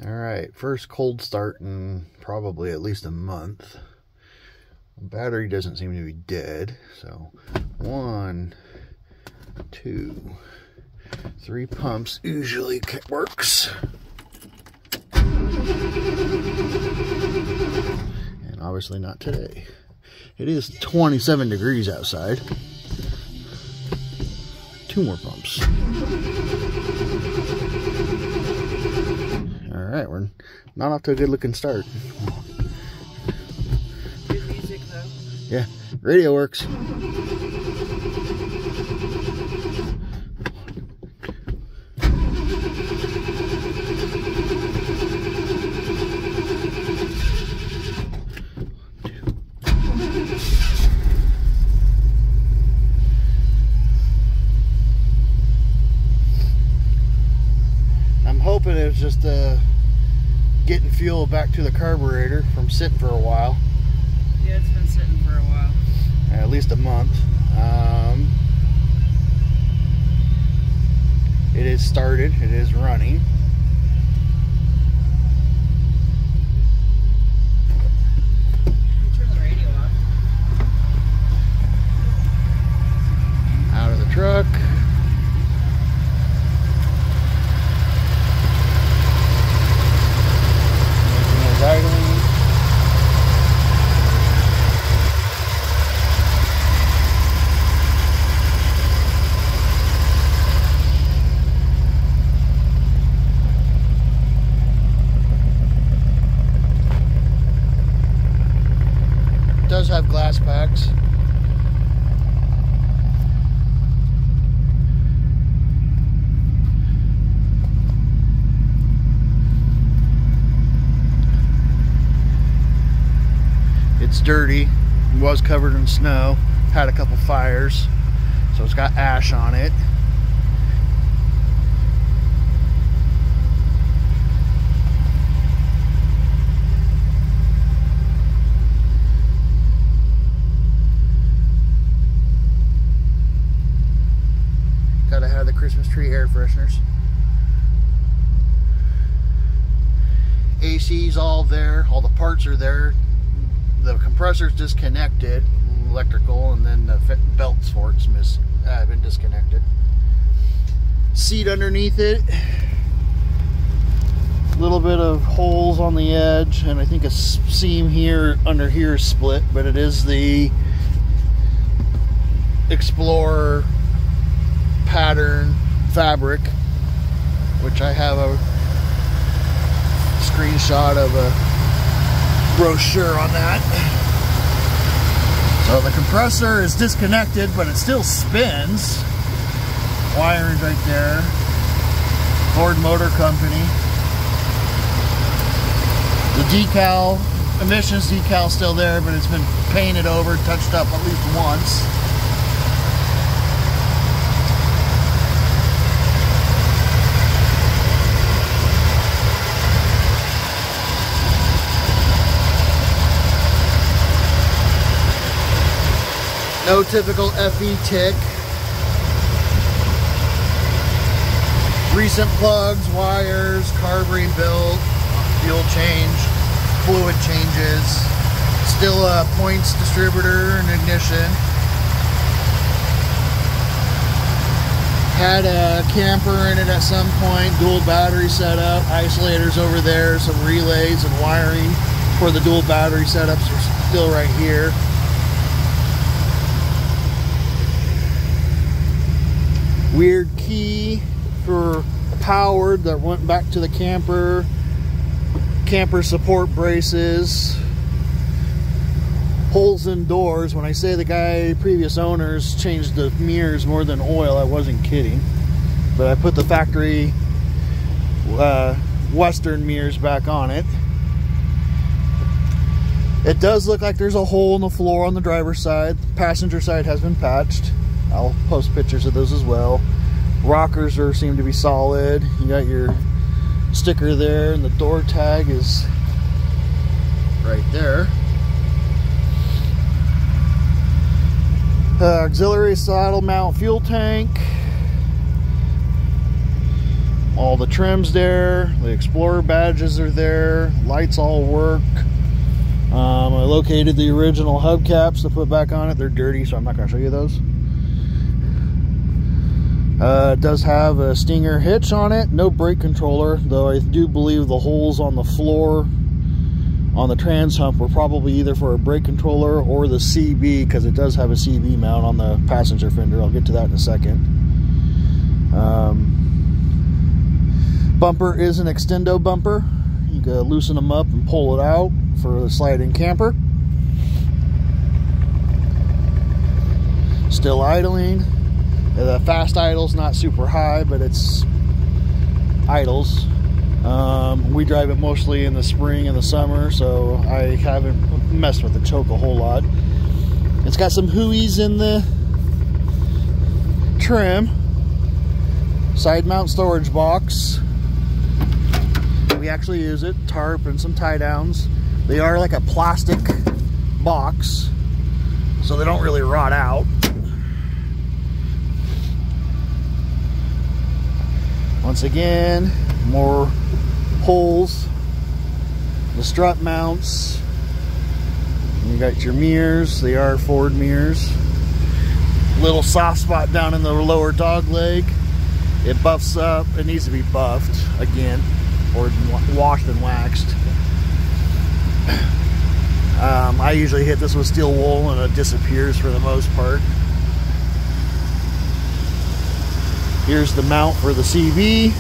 Alright, first cold start in probably at least a month. The battery doesn't seem to be dead, so 1, 2, 3 pumps usually works. And obviously not today. It is 27 degrees outside. 2 more pumps. Alright, we're not off to a good looking start. Good music though. Yeah, radio works. I'm hoping it was just getting fuel back to the carburetor from sitting for a while. Yeah, it's been sitting for a while. At least a month. It is started, it is running. Turn the radio off. Out of the truck. Engine is idling. It does have glass packs. It's dirty. It was covered in snow. Had a couple fires, so it's got ash on it. Gotta have the Christmas tree air fresheners. AC's all there. All the parts are there. The compressor's disconnected, electrical, and then the belts for it's have been disconnected. Seat underneath it, a little bit of holes on the edge, and I think a seam here under here is split, but it is the Explorer pattern fabric, which I have a screenshot of a brochure on that. So the compressor is disconnected, but it still spins. Wiring's right there. Ford Motor Company. The decal, emissions decal, still there, but it's been painted over, touched up at least once. No typical FE tick. Recent plugs, wires, carb rebuilt, fuel change, fluid changes. Still a points distributor and ignition. Had a camper in it at some point, dual battery setup, isolators over there, some relays and wiring for the dual battery setups are still right here. Weird key for powered that went back to the camper. Camper support braces. Holes in doors. When I say the guy, previous owners, changed the mirrors more than oil, I wasn't kidding. But I put the factory Western mirrors back on it. It does look like there's a hole in the floor on the driver's side. The passenger side has been patched. I'll post pictures of those as well. Rockers seem to be solid. You got your sticker there, and the door tag is right there. Auxiliary saddle mount fuel tank. All the trim's there, the Explorer badges are there, lights all work. I located the original hubcaps to put back on it. They're dirty, so I'm not going to show you those. It does have a Stinger hitch on it, no brake controller, though I do believe the holes on the floor on the trans hump were probably either for a brake controller or the CB, because it does have a CB mount on the passenger fender. I'll get to that in a second. Bumper is an extendo bumper. You can loosen them up and pull it out for the sliding camper. Still idling. The fast idle's not super high, but it's idles. We drive it mostly in the spring and the summer, so I haven't messed with the choke a whole lot. It's got some hooies in the trim. Side mount storage box. We actually use it, tarp and some tie downs. They are like a plastic box, so they don't really rot out. Once again, more holes. The strut mounts. You got your mirrors. They are Ford mirrors. Little soft spot down in the lower dog leg. It buffs up. It needs to be buffed again, or washed and waxed. I usually hit this with steel wool and it disappears for the most part. Here's the mount for the CB.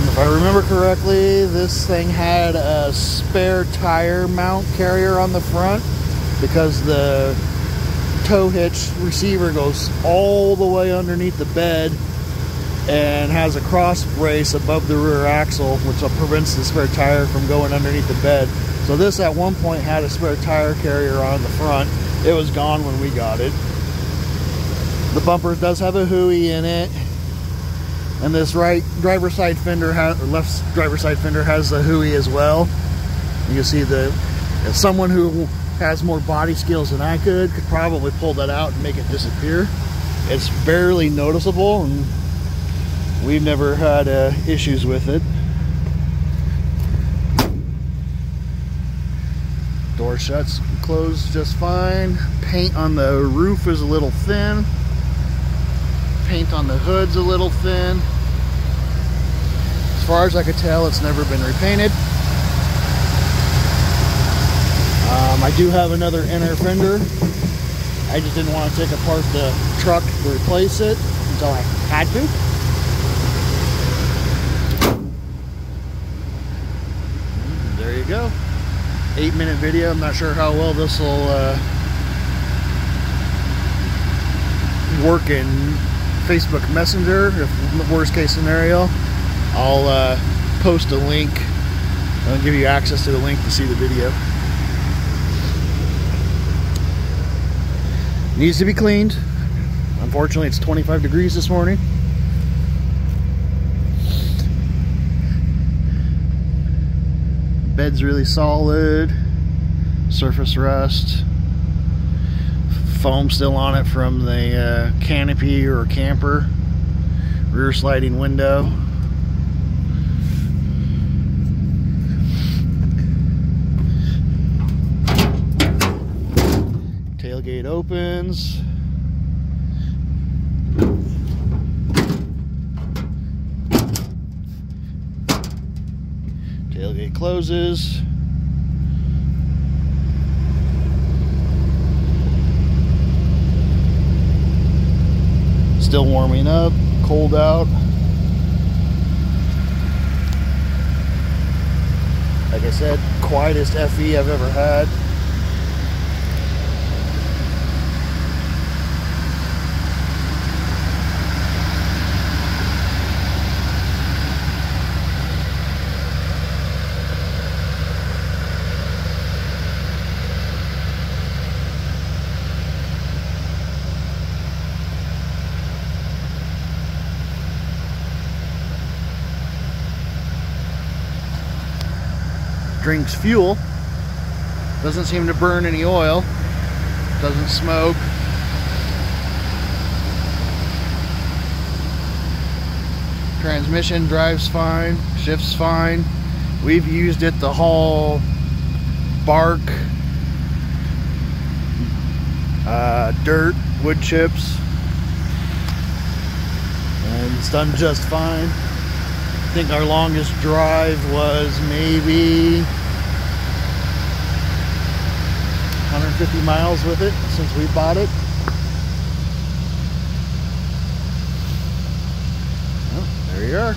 If I remember correctly, this thing had a spare tire mount carrier on the front, because the tow hitch receiver goes all the way underneath the bed and has a cross brace above the rear axle, which prevents the spare tire from going underneath the bed. So this at one point had a spare tire carrier on the front. It was gone when we got it. The bumper does have a hooey in it, and this right driver's side fender left driver's side fender has a hooey as well. You can see someone who has more body skills than I could probably pull that out and make it disappear. It's barely noticeable, and we've never had issues with it. Door shuts closed just fine. Paint on the roof is a little thin. Paint on the hood's a little thin. As far as I could tell, it's never been repainted. I do have another inner fender. I just didn't want to take apart the truck to replace it until I had to. There you go. 8-minute video. I'm not sure how well this will work in Facebook Messenger. If worst case scenario, I'll post a link. I'll give you access to the link to see the video. Needs to be cleaned. Unfortunately, it's 25 degrees this morning. Bed's really solid. Surface rust. Foam still on it from the canopy or camper. Rear sliding window. Tailgate opens. Tailgate closes. Still warming up, cold out. Like I said, quietest FE I've ever had. Drinks fuel. Doesn't seem to burn any oil. Doesn't smoke. Transmission drives fine, shifts fine. We've used it to haul bark, dirt, wood chips, and it's done just fine. I think our longest drive was maybe 150 miles with it since we bought it. Well, there you are.